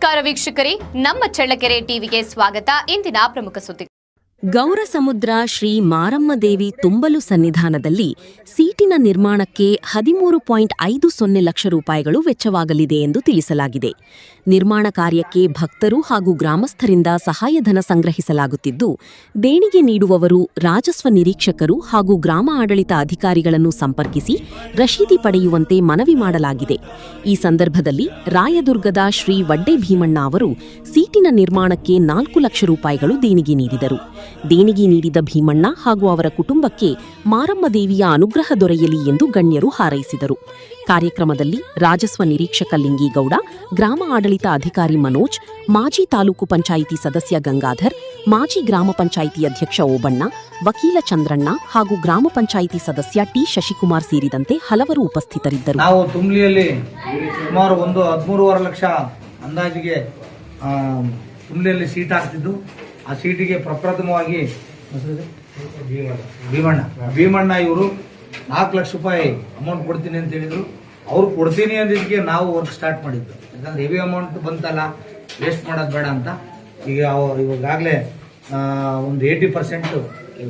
ನಮಸ್ಕಾರ ವೀಕ್ಷಕರೇ, ನಮ್ಮ ಚಳ್ಳಕೆರೆ ಟಿವಿಗೆ ಸ್ವಾಗತ. ಇಂದಿನ ಪ್ರಮುಖ ಸುದ್ದಿ. ಗೌರಸಮುದ್ರ ಶ್ರೀ ಮಾರಮ್ಮ ದೇವಿ ತುಂಬಲು ಸನ್ನಿಧಾನದಲ್ಲಿ ಸೀಟಿನ ನಿರ್ಮಾಣಕ್ಕೆ 13.50 ಲಕ್ಷ ರೂಪಾಯಿಗಳು ವೆಚ್ಚವಾಗಲಿದೆ ಎಂದು ತಿಳಿಸಲಾಗಿದೆ. ನಿರ್ಮಾಣ ಕಾರ್ಯಕ್ಕೆ ಭಕ್ತರು ಹಾಗೂ ಗ್ರಾಮಸ್ಥರಿಂದ ಸಹಾಯಧನ ಸಂಗ್ರಹಿಸಲಾಗುತ್ತಿದ್ದು, ದೇಣಿಗೆ ನೀಡುವವರು ರಾಜಸ್ವ ನಿರೀಕ್ಷಕರು ಹಾಗೂ ಗ್ರಾಮ ಆಡಳಿತ ಅಧಿಕಾರಿಗಳನ್ನು ಸಂಪರ್ಕಿಸಿ ರಶೀದಿ ಪಡೆಯುವಂತೆ ಮನವಿ ಮಾಡಲಾಗಿದೆ. ಈ ಸಂದರ್ಭದಲ್ಲಿ ರಾಯದುರ್ಗದ ಶ್ರೀ ವಡ್ಡೆ ಭೀಮಣ್ಣ ಅವರು ಸೀಟಿನ ನಿರ್ಮಾಣಕ್ಕೆ 4 ಲಕ್ಷ ರೂಪಾಯಿಗಳು ದೇಣಿಗೆ ನೀಡಿದರು. ದೇಣಿಗೆ ನೀಡಿದ ಭೀಮಣ್ಣ ಹಾಗೂ ಅವರ ಕುಟುಂಬಕ್ಕೆ ಮಾರಮ್ಮ ದೇವಿಯ ಅನುಗ್ರಹ ದೊರೆಯಲಿ ಎಂದು ಗಣ್ಯರು ಹಾರೈಸಿದರು. ಕಾರ್ಯಕ್ರಮದಲ್ಲಿ ರಾಜಸ್ವ ನಿರೀಕ್ಷಕ ಲಿಂಗೀಗೌಡ, ಗ್ರಾಮ ಆಡಳಿತ ಅಧಿಕಾರಿ ಮನೋಜ್, ಮಾಜಿ ತಾಲೂಕು ಪಂಚಾಯಿತಿ ಸದಸ್ಯ ಗಂಗಾಧರ್, ಮಾಜಿ ಗ್ರಾಮ ಪಂಚಾಯಿತಿ ಅಧ್ಯಕ್ಷ ಓಬಣ್ಣ, ವಕೀಲ ಚಂದ್ರಣ್ಣ ಹಾಗೂ ಗ್ರಾಮ ಪಂಚಾಯಿತಿ ಸದಸ್ಯ ಟಿ ಶಶಿಕುಮಾರ್ ಸೇರಿದಂತೆ ಹಲವರು ಉಪಸ್ಥಿತರಿದ್ದರು. ನಾವು ತುಂಬ್ಲಿಯಲ್ಲಿ ಸುಮಾರು 13.5 ಲಕ್ಷ ಅಂದಾಜಿಗೆ ತುಂಬ್ಲಿಯಲ್ಲಿ ಸೀಟ್ ಹಾಕ್ತಿದ್ದು, ಆ ಸೀಟಿಗೆ ಪ್ರಪ್ರಥಮವಾಗಿ ಭೀಮಣ್ಣ ಇವರು 4 ಲಕ್ಷ ರೂಪಾಯಿ ಅಮೌಂಟ್ ಕೊಡ್ತೀನಿ ಅಂತ ಹೇಳಿದ್ರು. ಅವ್ರು ಕೊಡ್ತೀನಿ ಅಂದಿದ್ದಕ್ಕೆ ನಾವು ವರ್ಕ್ ಸ್ಟಾರ್ಟ್ ಮಾಡಿದ್ದು. ಯಾಕಂದ್ರೆ ಹೆವಿ ಅಮೌಂಟ್ ಬಂತಲ್ಲ, ವೇಸ್ಟ್ ಮಾಡೋದು ಬೇಡ ಅಂತ. ಈಗ ಇವಾಗಲೇ ಒಂದು 80%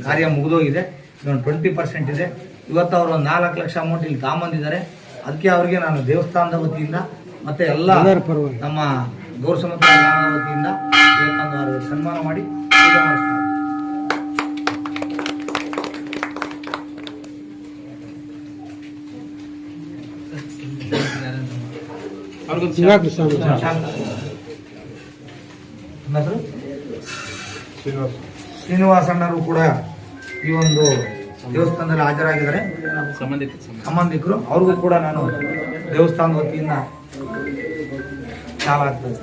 ಕಾರ್ಯ ಮುಗಿದೋಗಿದೆ, ಇನ್ನೊಂದು 20% ಇದೆ. ಇವತ್ತು ಅವರು 4 ಲಕ್ಷ ಅಮೌಂಟ್ ಇಲ್ಲಿ ತಗೊಂಬಂದಿದ್ದಾರೆ. ಅದಕ್ಕೆ ಅವ್ರಿಗೆ ನಾನು ದೇವಸ್ಥಾನದ ವತಿಯಿಂದ ಮತ್ತೆ ಎಲ್ಲ ನಮ್ಮ ಗೌರಸಮುದ್ರ ಗ್ರಾಮದ ವತಿಯಿಂದ ಇವತ್ತೊಂದು ಅವ್ರಿಗೆ ಸನ್ಮಾನ ಮಾಡಿ ಪೂಜೆ ಮಾಡಿಸ್ತಾರೆ. ಶ್ರೀನಿವಾಸ ಅಣ್ಣರು ಕೂಡ ಈ ಒಂದು ದೇವಸ್ಥಾನದಲ್ಲಿ ಹಾಜರಾಗಿದ್ದಾರೆ. ಸಂಬಂಧಿಕರು ಅವ್ರಿಗೂ ಕೂಡ ನಾನು ದೇವಸ್ಥಾನದ ವತಿಯಿಂದ ಸಾಲ ಆಗ್ತದೆ.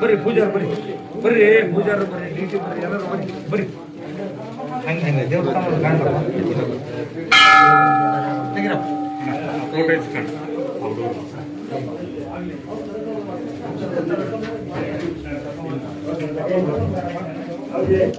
ಬರ್ರಿ ಪೂಜಾರು, ಬರ್ರಿ ಪೂಜಾರು, ಬರ್ರಿ ಡಿ ಟಿ ಬರ್ರಿ, ಎಲ್ಲರೂ ಬರ್ರಿ ಹಂಗೆ ದೇವಸ್ಥಾನದ ಕಾಣ್ಬಾರ ತೆಗಿರ.